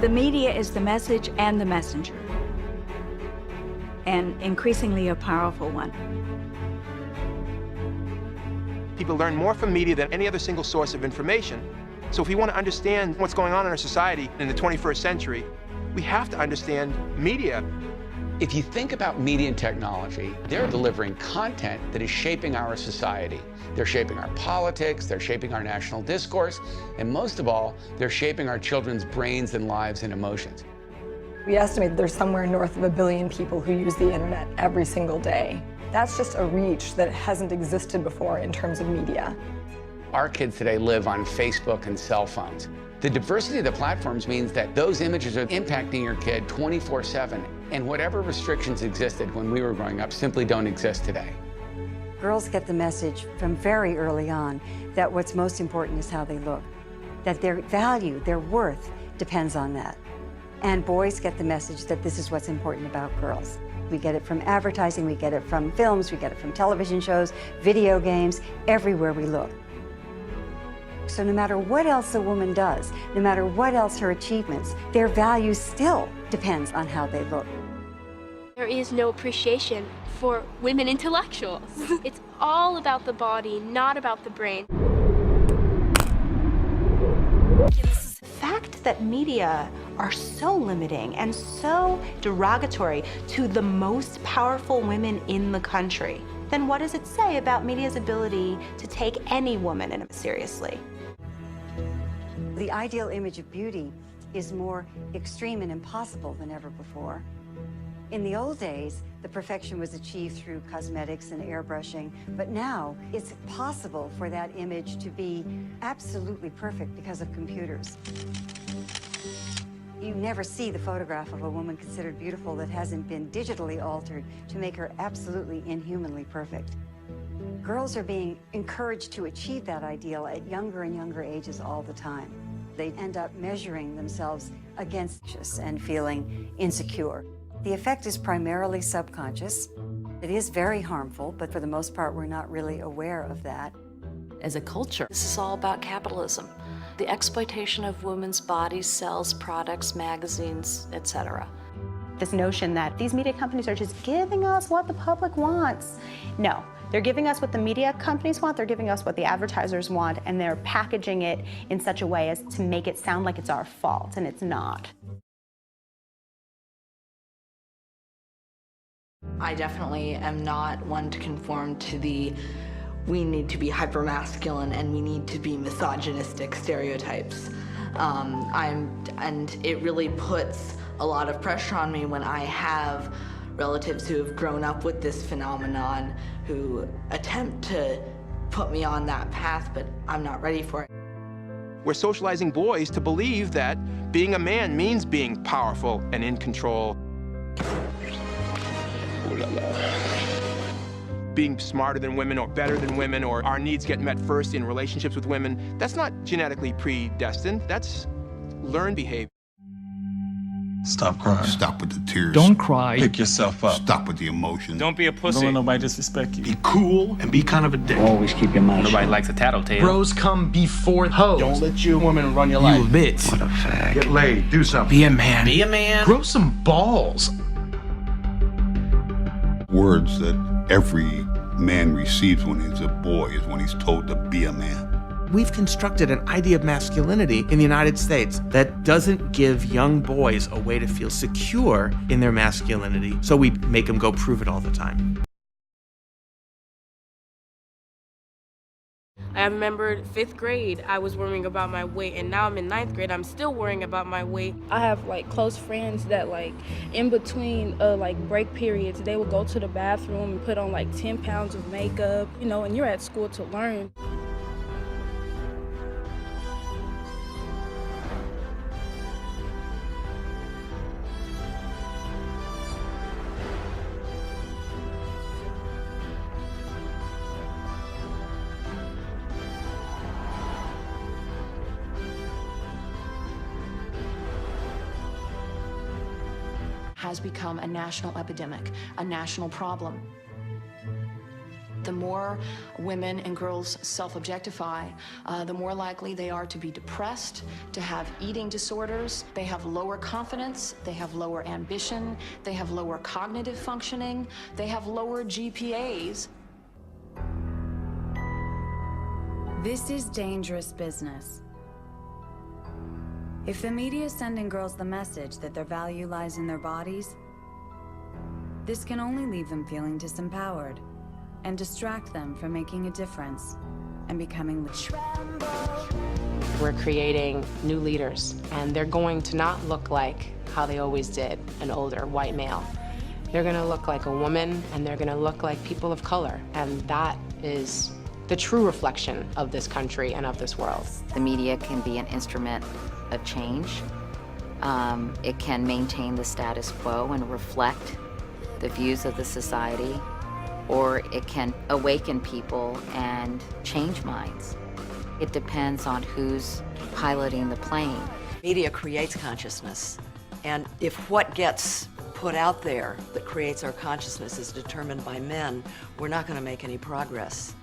The media is the message and the messenger, and increasingly a powerful one. People learn more from media than any other single source of information. So if we want to understand what's going on in our society in the 21st century, we have to understand media. If you think about media and technology, they're delivering content that is shaping our society. They're shaping our politics, they're shaping our national discourse, and most of all, they're shaping our children's brains and lives and emotions. We estimate there's somewhere north of 1 billion people who use the internet every single day. That's just a reach that hasn't existed before in terms of media. Our kids today live on Facebook and cell phones. The diversity of the platforms means that those images are impacting your kid 24/7, and whatever restrictions existed when we were growing up simply don't exist today. Girls get the message from very early on that what's most important is how they look, that their value, their worth depends on that. And boys get the message that this is what's important about girls. We get it from advertising, we get it from films, we get it from television shows, video games, everywhere we look. So no matter what else a woman does, no matter what else her achievements, their value still depends on how they look. There is no appreciation for women intellectuals. It's all about the body, not about the brain. The fact that media are so limiting and so derogatory to the most powerful women in the country, then what does it say about media's ability to take any woman seriously? The ideal image of beauty is more extreme and impossible than ever before. In the old days, the perfection was achieved through cosmetics and airbrushing, but now it's possible for that image to be absolutely perfect because of computers. You never see the photograph of a woman considered beautiful that hasn't been digitally altered to make her absolutely inhumanly perfect. Girls are being encouraged to achieve that ideal at younger and younger ages all the time. They end up measuring themselves against and feeling insecure. The effect is primarily subconscious. It is very harmful, but for the most part, we're not really aware of that. As a culture, this is all about capitalism. The exploitation of women's bodies, cells, products, magazines, etc. This notion that these media companies are just giving us what the public wants. No, they're giving us what the media companies want, they're giving us what the advertisers want, and they're packaging it in such a way as to make it sound like it's our fault, and it's not. I definitely am not one to conform to the we need to be hypermasculine and we need to be misogynistic stereotypes. And it really puts a lot of pressure on me when I have relatives who have grown up with this phenomenon who attempt to put me on that path, but I'm not ready for it. We're socializing boys to believe that being a man means being powerful and in control. Being smarter than women or better than women, or our needs get met first in relationships with women, that's not genetically predestined. That's learned behavior. Stop crying. Stop with the tears. Don't cry. Pick yourself up. Stop with the emotions. Don't be a pussy. Don't let nobody disrespect you. Be cool and be kind of a dick. Always keep your mouth shut. Nobody likes a tattletale. Bros come before hoes. Don't let your woman run your life. You a bitch. What a fag. Get laid. Do something. Be a man. Be a man. Grow some balls. Words that every man receives when he's a boy is when he's told to be a man. We've constructed an idea of masculinity in the United States that doesn't give young boys a way to feel secure in their masculinity, so we make them go prove it all the time. I remember 5th grade, I was worrying about my weight, and now I'm in 9th grade, I'm still worrying about my weight. I have close friends that in between break periods, they will go to the bathroom and put on 10 pounds of makeup, and you're at school to learn. has become a national epidemic, a national problem. The more women and girls self-objectify, the more likely they are to be depressed, to have eating disorders. They have lower confidence, they have lower ambition, they have lower cognitive functioning, they have lower GPAs. This is dangerous business. If the media is sending girls the message that their value lies in their bodies, this can only leave them feeling disempowered and distract them from making a difference and becoming We're creating new leaders, and they're going to not look like how they always did, an older white male. They're gonna look like a woman, and they're gonna look like people of color, and that is the true reflection of this country and of this world. The media can be an instrument of change. It can maintain the status quo and reflect the views of the society, or it can awaken people and change minds. It depends on who's piloting the plane. Media creates consciousness, and if what gets put out there that creates our consciousness is determined by men, we're not going to make any progress.